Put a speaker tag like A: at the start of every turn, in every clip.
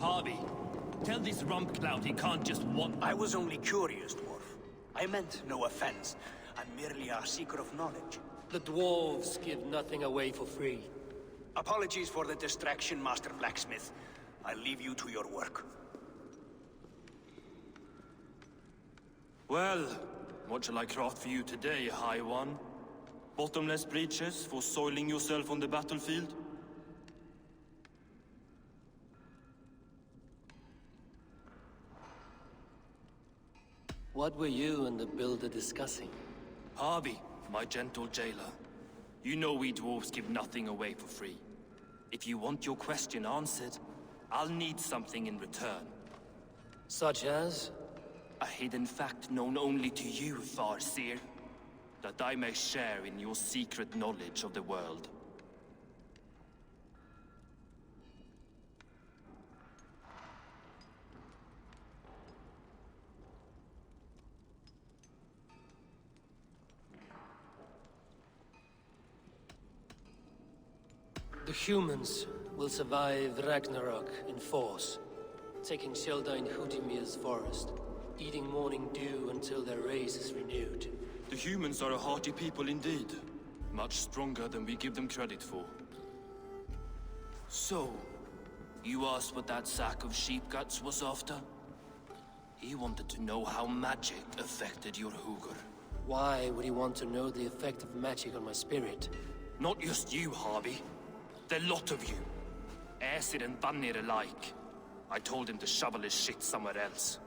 A: Harvey, tell this rump clout he can't just want.
B: I was only curious, dwarf. I meant no offense. I'm merely a seeker of knowledge.
C: The dwarves give nothing away for free.
B: Apologies for the distraction, Master Blacksmith. I'll leave you to your work.
A: Well, what shall I craft for you today, High One? Bottomless breeches for soiling yourself on the battlefield?
C: What were you and the builder discussing?
A: Harvey, my gentle jailer. You know we dwarves give nothing away for free. If you want your question answered, I'll need something in return.
C: Such as?
A: A hidden fact known only to you, Farseer. That I may share in your secret knowledge of the world.
C: The humans will survive Ragnarok in force, taking shelter in Hutimir's forest, eating morning dew until their race is renewed.
A: The humans are a hearty people indeed. Much stronger than we give them credit for. So, you asked what that sack of sheep guts was after? He wanted to know how magic affected your Hugr.
C: Why would he want to know the effect of magic on my spirit?
A: Not just you, Harvey. The lot of you. Aesir and Vanir alike. I told him to shovel his shit somewhere else.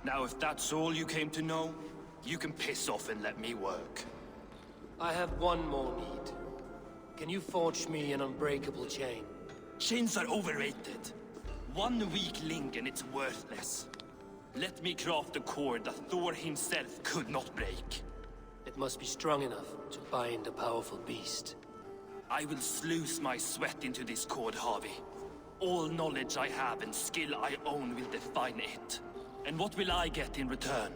A: Now if that's all you came to know, you can piss off and let me work.
C: I have one more need. Can you forge me an unbreakable chain?
A: Chains are overrated. One weak link and it's worthless. Let me craft a cord that Thor himself could not break.
C: It must be strong enough to bind a powerful beast.
A: I will sluice my sweat into this cord, Harvey. All knowledge I have and skill I own will define it. And what will I get in return?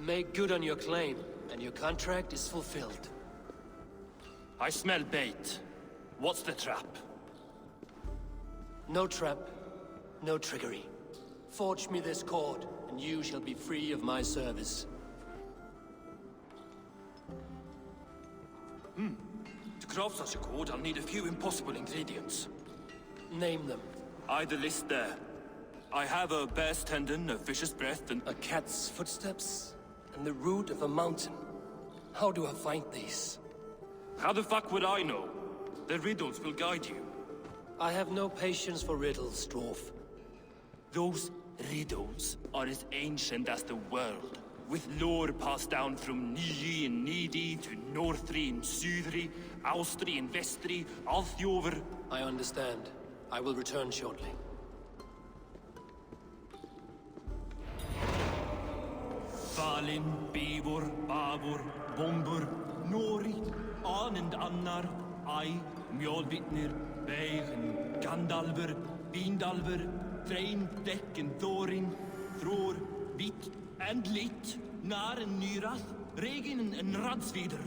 C: Make good on your claim, and your contract is fulfilled.
A: I smell bait. What's the trap?
C: No trap, no trickery. Forge me this cord, and you shall be free of my service.
A: To craft such a cord, I'll need a few impossible ingredients.
C: Name them.
A: The list there. I have a bear's tendon, a fish's breath, and...
C: A cat's footsteps, and the root of a mountain. How do I find these?
A: How the fuck would I know? The riddles will guide you.
C: I have no patience for riddles, dwarf.
A: Those riddles are as ancient as the world, with lore passed down from Niji and Nidi to Northri and Sudri, Austri and Vestri, Althjover.
C: I understand. I will return shortly.
A: Valin, Bivor, Bavor, Bombur, Nori, Anand Annar, Ai, Mjolvitnir, Beigen, Gandalver, Vindalver, Threin, Deck and Thorin, Thror, Vit and Lit, Nar and Nyrath, Regin and Radsvider.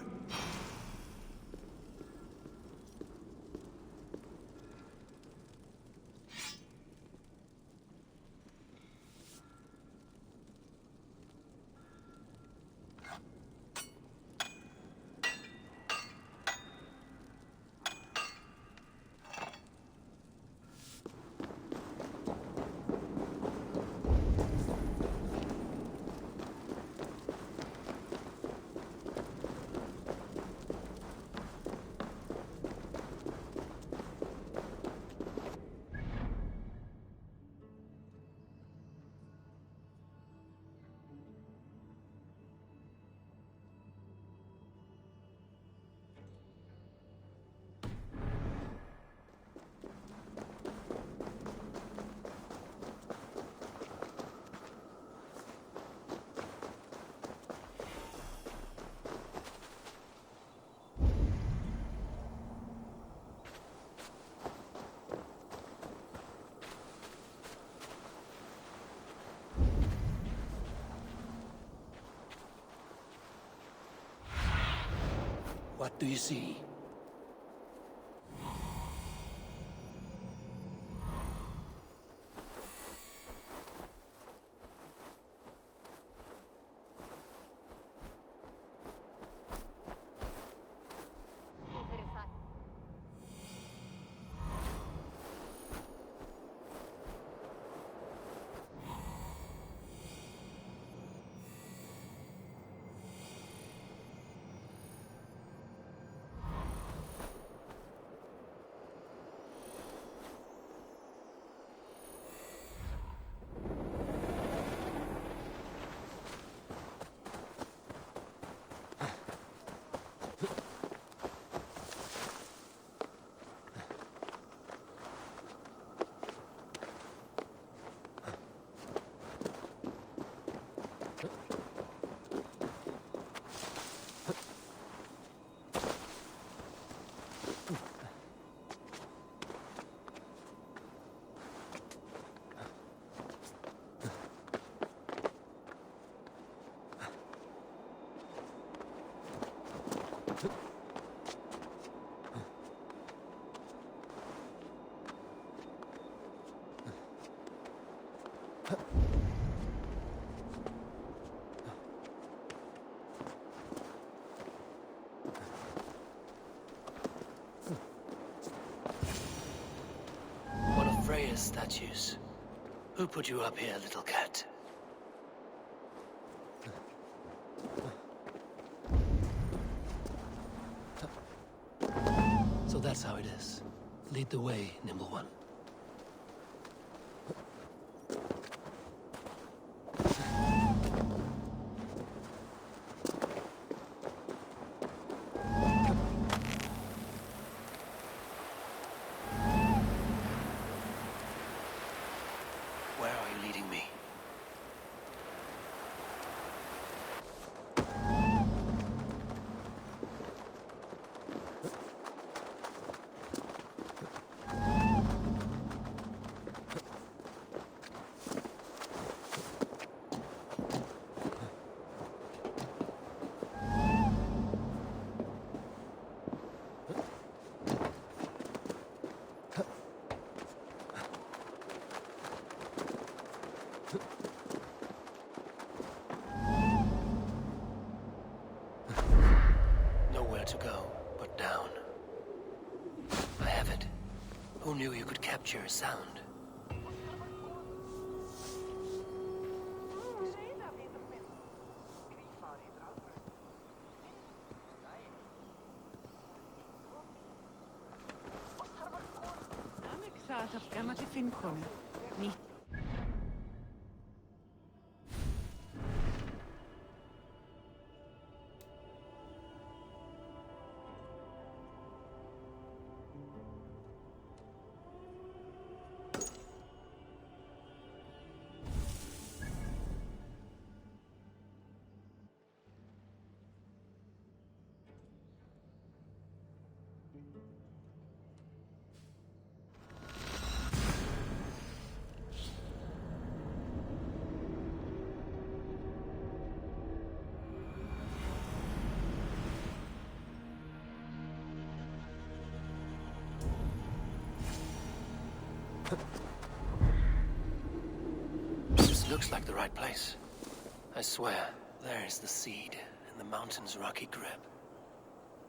C: What do you see? One of Freya's statues. Who put you up here, little cat? So that's how it is. Lead the way, Nimble One. Where are you leading me? Nowhere to go but down. I have it. Who knew you could capture a sound? This looks like the right place. I swear, there is the seed in the mountain's rocky grip.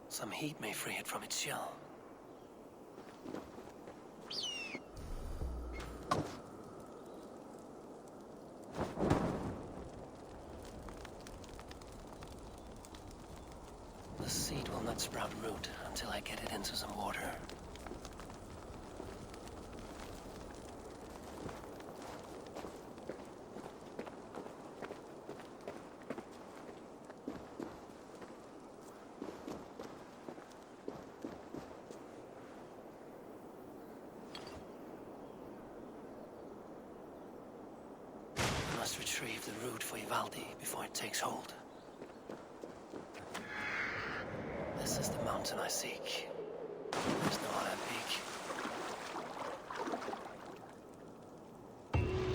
C: Some heat may free it from its shell. The seed will not sprout root until I get it into some water. I must retrieve the root for Ivaldi before it takes hold. This is the mountain I seek. There's no other peak.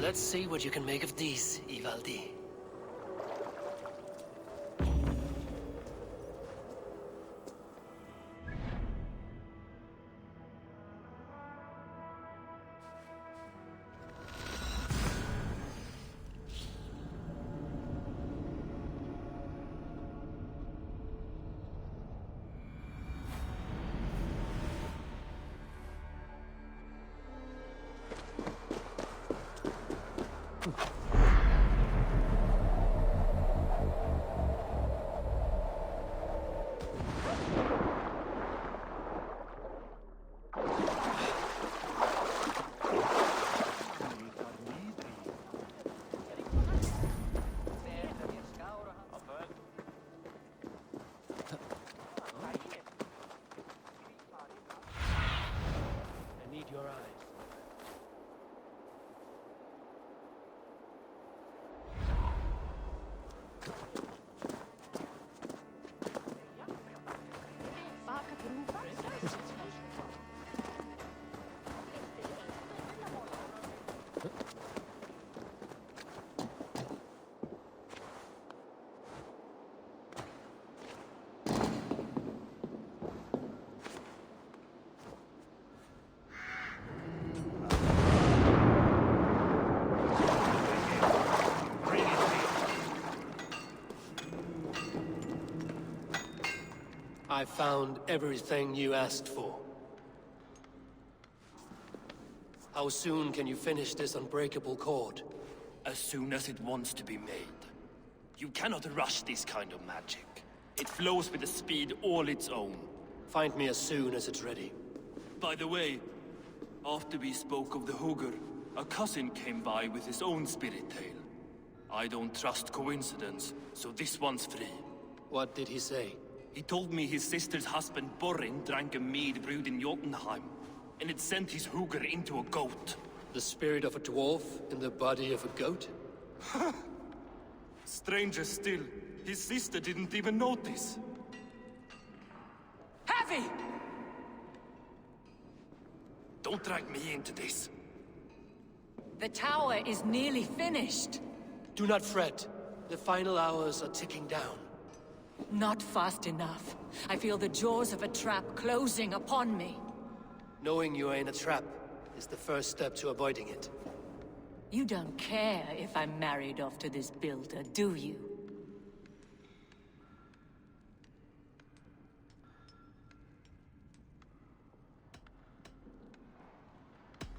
C: Let's see what you can make of these, Ivaldi. I found everything you asked for. How soon can you finish this unbreakable cord?
A: As soon as it wants to be made. You cannot rush this kind of magic. It flows with a speed all its own.
C: Find me as soon as it's ready.
A: By the way, after we spoke of the Hugr, a cousin came by with his own spirit tale. I don't trust coincidence, so this one's free.
C: What did he say?
A: He told me his sister's husband Borin drank a mead brewed in Jotunheim, and it sent his Hugr into a goat.
C: The spirit of a dwarf in the body of a goat?
A: Stranger still, his sister didn't even notice.
D: Heavy!
A: Don't drag me into this.
D: The tower is nearly finished.
C: Do not fret. The final hours are ticking down.
D: Not fast enough. I feel the jaws of a trap closing upon me.
C: Knowing you are in a trap is the first step to avoiding it.
D: You don't care if I'm married off to this builder, do you?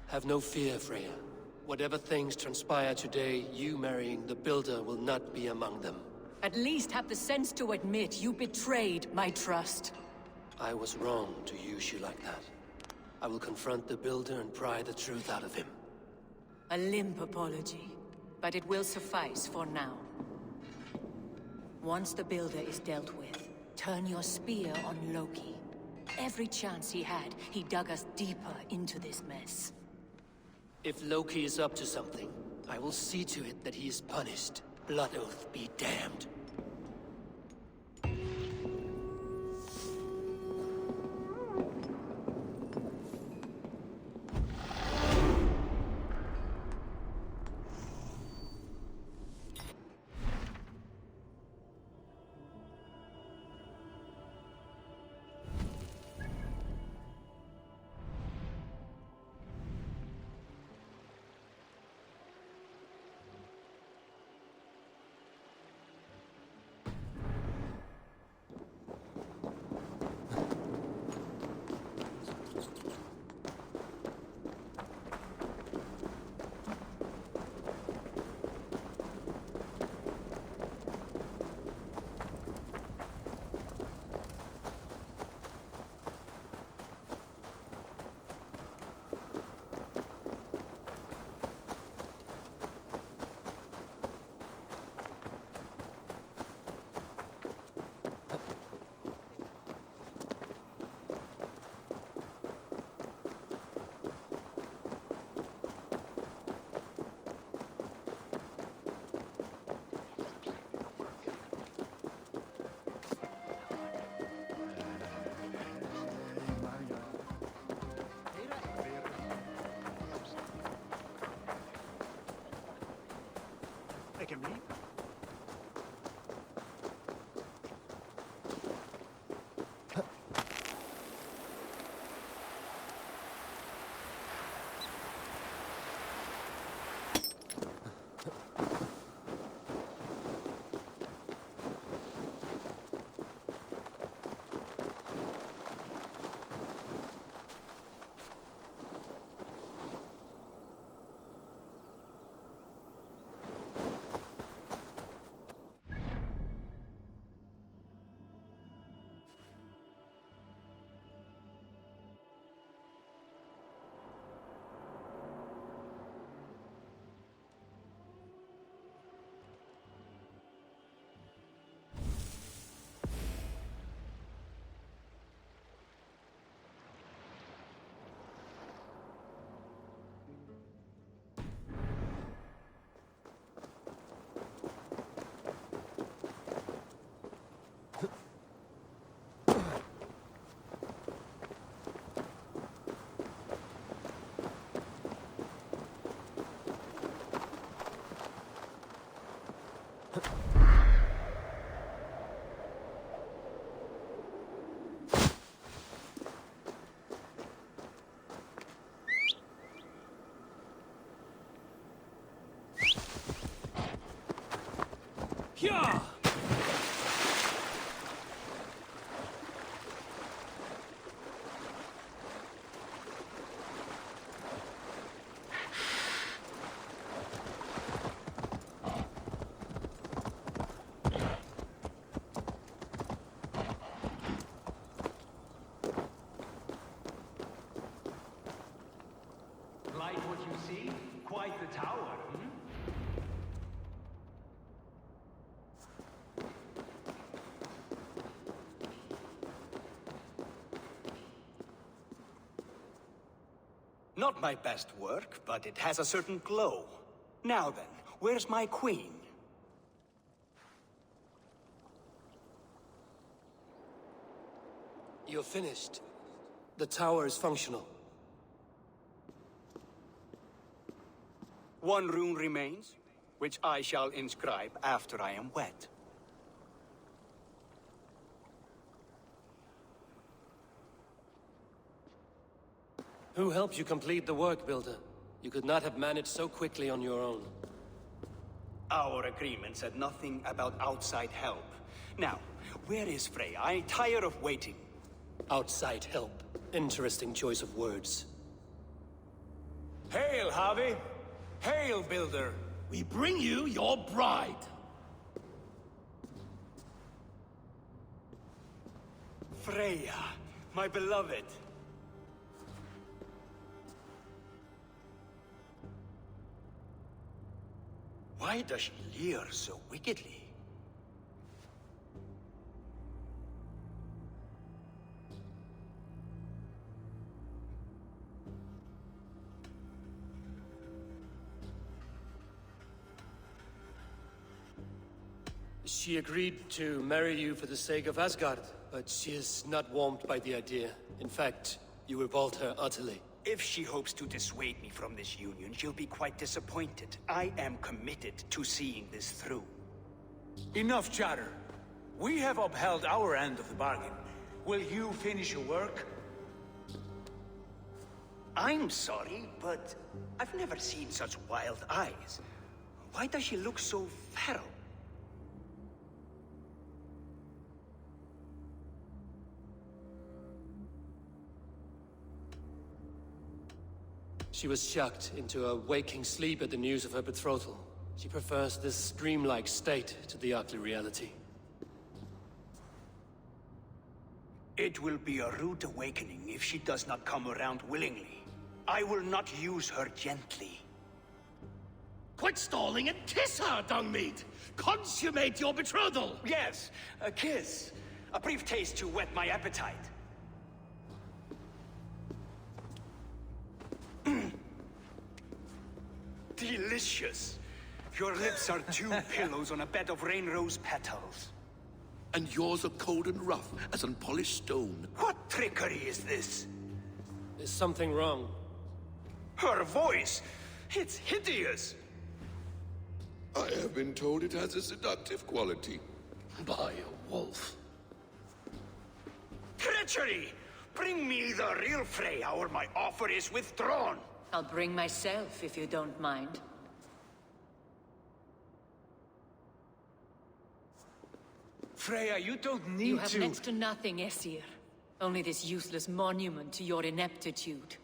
C: Have no fear, Freya. Whatever things transpire today, you marrying the Builder will not be among them.
D: At least have the sense to admit you betrayed my trust.
C: I was wrong to use you like that. I will confront the Builder and pry the truth out of him.
D: A limp apology, but it will suffice for now. Once the Builder is dealt with, turn your spear on Loki. Every chance he had, he dug us deeper into this mess.
C: If Loki is up to something, I will see to it that he is punished. Blood Oath be damned.
B: Take me. Not my best work, but it has a certain glow. Now then, where's my queen?
C: You're finished. The tower is functional.
B: One rune remains, which I shall inscribe after I am wed.
C: Who helped you complete the work, Builder? You could not have managed so quickly on your own.
B: Our agreement said nothing about outside help. Now, where is Freya? I'm tired of waiting.
C: Outside help. Interesting choice of words.
E: Hail, Javi! Hail, Builder!
F: We bring you your bride.
B: Freya, my beloved. Why does she leer so wickedly?
C: She agreed to marry you for the sake of Asgard, but she is not warmed by the idea. In fact, you revolt her utterly.
B: If she hopes to dissuade me from this union, she'll be quite disappointed. I am committed to seeing this through.
E: Enough chatter. We have upheld our end of the bargain. Will you finish your work?
B: I'm sorry, but I've never seen such wild eyes. Why does she look so feral?
C: She was shocked into a waking sleep at the news of her betrothal. She prefers this dreamlike state to the ugly reality.
B: It will be a rude awakening if she does not come around willingly. I will not use her gently.
F: Quit stalling and kiss her, Dungmeat! Consummate your betrothal!
B: Yes, a kiss. A brief taste to whet my appetite. Delicious. Your lips are two pillows on a bed of rain rose petals.
F: And yours are cold and rough as unpolished stone.
B: What trickery is this?
C: Is something wrong?
B: Her voice! It's hideous!
G: I have been told it has a seductive quality.
F: By a wolf.
B: Treachery! Bring me the real Freya or my offer is withdrawn!
D: I'll bring myself if you don't mind.
E: Freya, you don't need
D: You have
E: to...
D: next to nothing, Aesir. Only this useless monument to your ineptitude.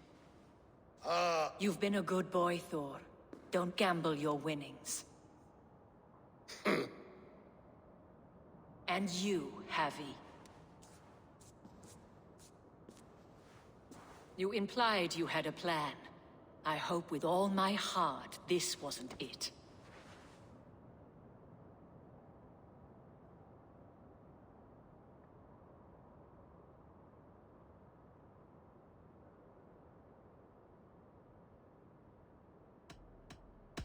D: You've been a good boy, Thor. Don't gamble your winnings. And you, Havi. You implied you had a plan. I hope with all my heart this wasn't it.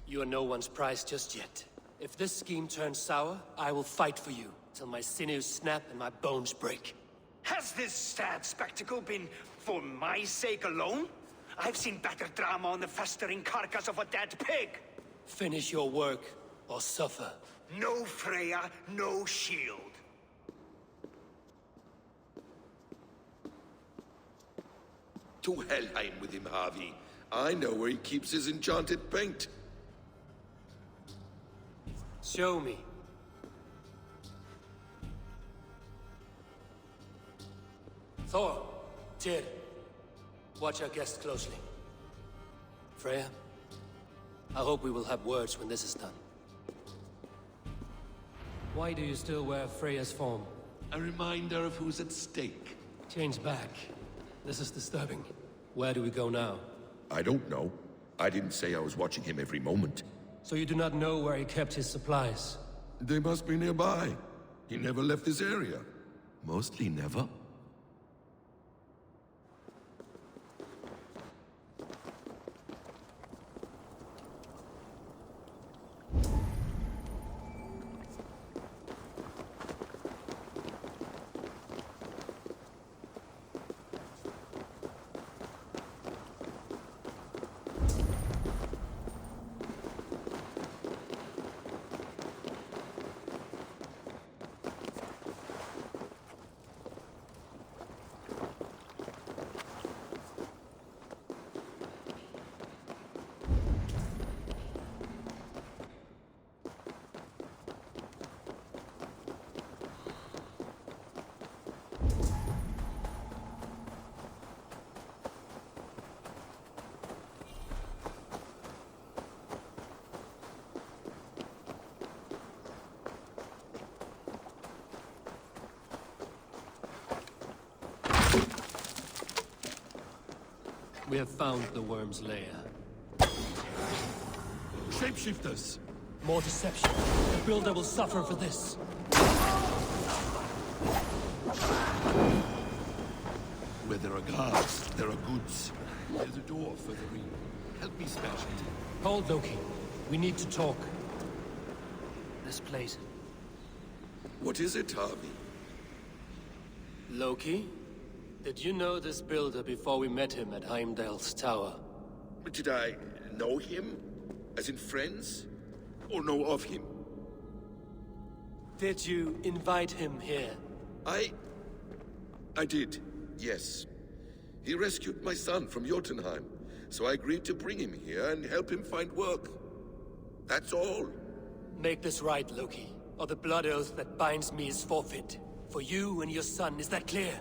C: You are no one's prize just yet. If this scheme turns sour, I will fight for you, till my sinews snap and my bones break.
B: Has this sad spectacle been for my sake alone? I've seen better drama on the festering carcass of a dead pig!
C: Finish your work, or suffer.
B: No Freya, no shield.
G: To Helheim with him, Harvey. I know where he keeps his enchanted paint.
C: Show me. Thor, Tyr, watch our guest closely. Freya, I hope we will have words when this is done. Why do you still wear Freya's form?
F: A reminder of who's at stake.
C: Change back. This is disturbing. Where do we go now?
G: I don't know. I didn't say I was watching him every moment.
C: So you do not know where he kept his supplies?
G: They must be nearby. He never left this area. Mostly never.
C: We have found the worm's lair.
H: Shapeshifters!
C: More deception. The Builder will suffer for this.
H: Where there are guards, there are goods. There's a door further in. Help me smash it.
C: Hold, Loki. We need to talk. This place.
G: What is it, Harvey?
C: Loki? Did you know this Builder before we met him at Heimdall's tower?
G: Did I know him? As in friends? Or know of him?
C: Did you invite him here?
G: I did, yes. He rescued my son from Jotunheim, so I agreed to bring him here and help him find work. That's all.
C: Make this right, Loki, or the blood oath that binds me is forfeit. For you and your son, is that clear?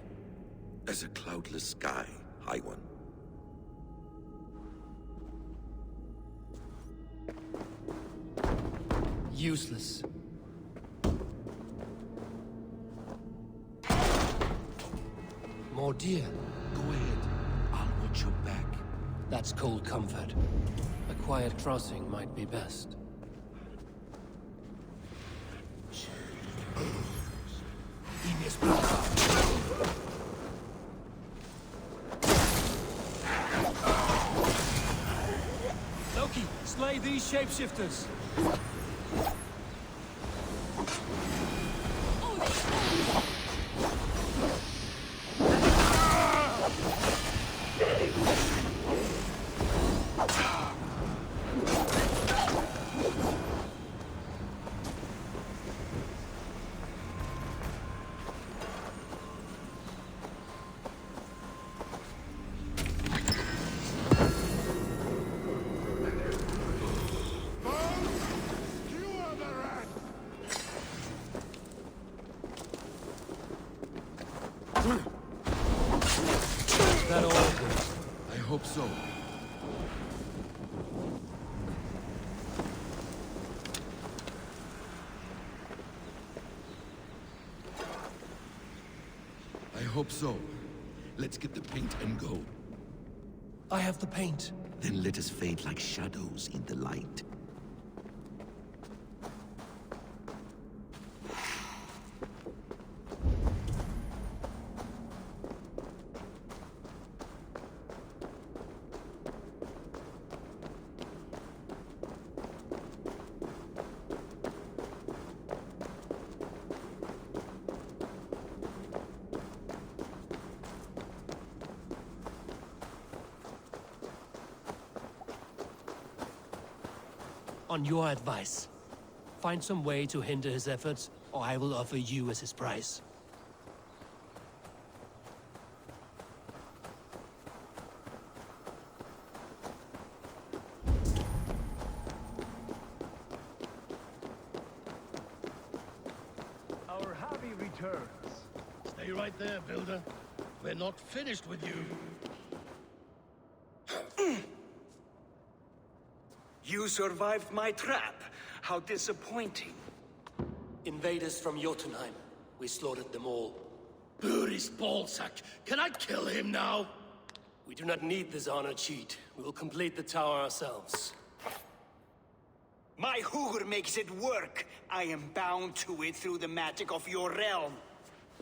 G: As a cloudless sky, High One.
C: Useless. More deer.
H: Go ahead. I'll watch your back.
C: That's cold comfort. A quiet crossing might be best. Loki, slay these shapeshifters! That all good?
H: I hope so. I hope so. Let's get the paint and go.
C: I have the paint.
H: Then let us fade like shadows in the light.
C: On your advice, find some way to hinder his efforts, or I will offer you as his price.
F: Our Harvey returns. Stay right there, Builder. We're not finished with you.
B: You survived my trap. How disappointing.
C: Invaders from Jotunheim. We slaughtered them all.
F: Buri's ballsack. Can I kill him now?
C: We do not need this honor cheat. We will complete the tower ourselves.
B: My Hugr makes it work. I am bound to it through the magic of your realm.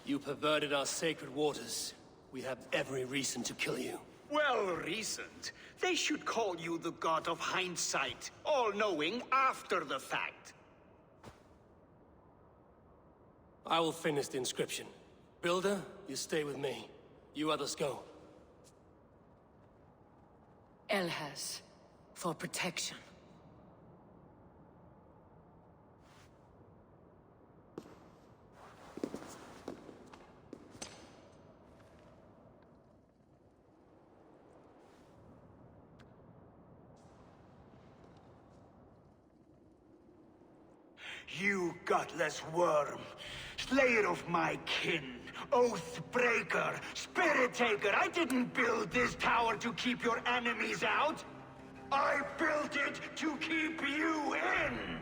C: You perverted our sacred waters. We have every reason to kill you.
B: Well reasoned. They should call you the god of hindsight, all-knowing after the fact.
C: I will finish the inscription. Builder, you stay with me. You others go.
D: Elhas, for protection.
B: You gutless worm, slayer of my kin, oath breaker, spirit taker. I didn't build this tower to keep your enemies out. I built it to keep you in.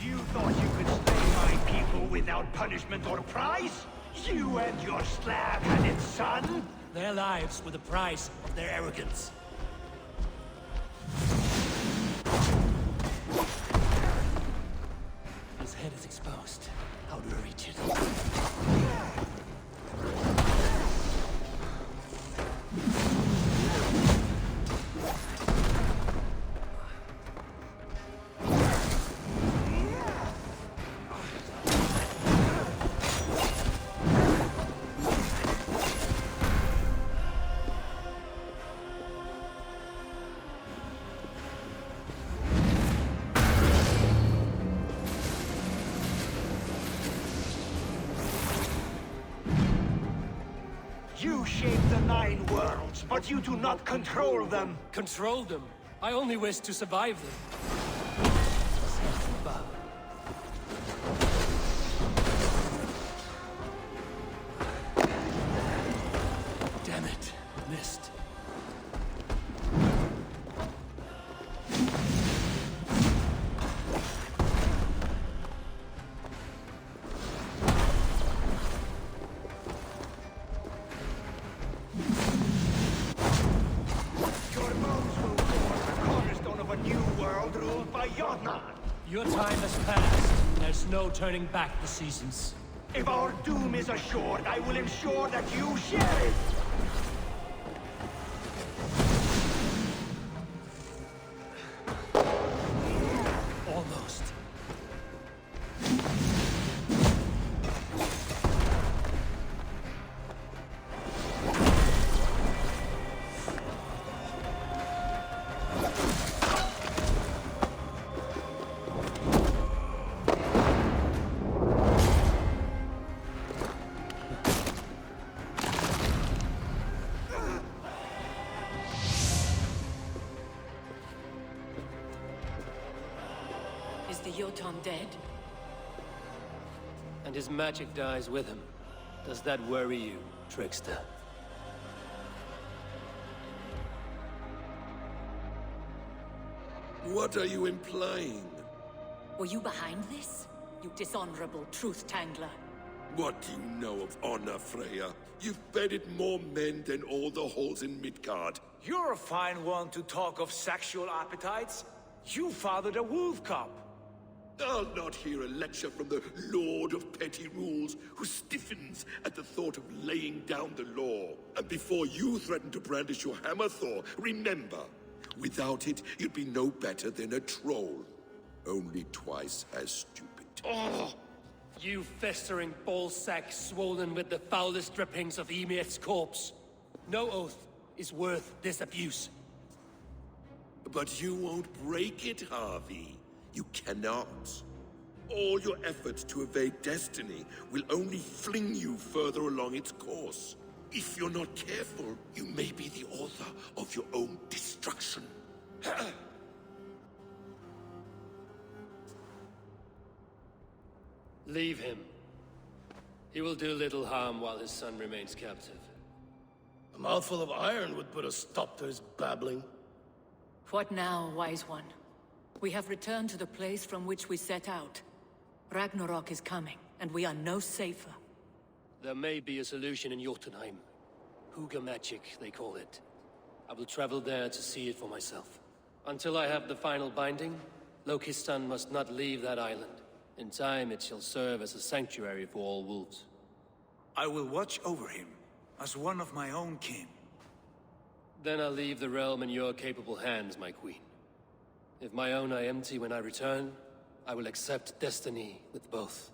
B: You thought you could slay my people without punishment or prize? You and your slab-headed son?
C: Their lives were the price of their arrogance. His head is exposed. How do I reach it?
B: You shape the 9 worlds, but you do not control them.
C: Control them? I only wish to survive them. Damn it, missed.
B: Your
C: time has passed. There's no turning back the seasons.
B: If our doom is assured, I will ensure that you share it!
C: Almost.
D: Is the Jotun dead?
C: And his magic dies with him. Does that worry you, trickster?
G: What are you implying?
D: Were you behind this? You dishonorable truth-tangler.
G: What do you know of honor, Freya? You've bedded more men than all the halls in Midgard.
E: You're a fine one to talk of sexual appetites. You fathered a wolf cub.
G: I'll not hear a lecture from the Lord of Petty Rules, who stiffens at the thought of laying down the law. And before you threaten to brandish your hammer, Thor, remember, without it, you'd be no better than a troll. Only twice as stupid.
C: Oh! You festering ballsack swollen with the foulest drippings of Ymir's corpse. No oath is worth this abuse.
G: But you won't break it, Harvey. You cannot. All your efforts to evade destiny will only fling you further along its course. If you're not careful, you may be the author of your own destruction.
C: Leave him. He will do little harm while his son remains captive.
F: A mouthful of iron would put a stop to his babbling.
D: What now, wise one? We have returned to the place from which we set out. Ragnarok is coming, and we are no safer.
C: There may be a solution in Jotunheim. Hugger magic, they call it. I will travel there to see it for myself. Until I have the final binding, Loki's son must not leave that island. In time, it shall serve as a sanctuary for all wolves.
E: I will watch over him, as one of my own kin.
C: Then I'll leave the realm in your capable hands, my queen. If my own are empty when I return, I will accept destiny with both.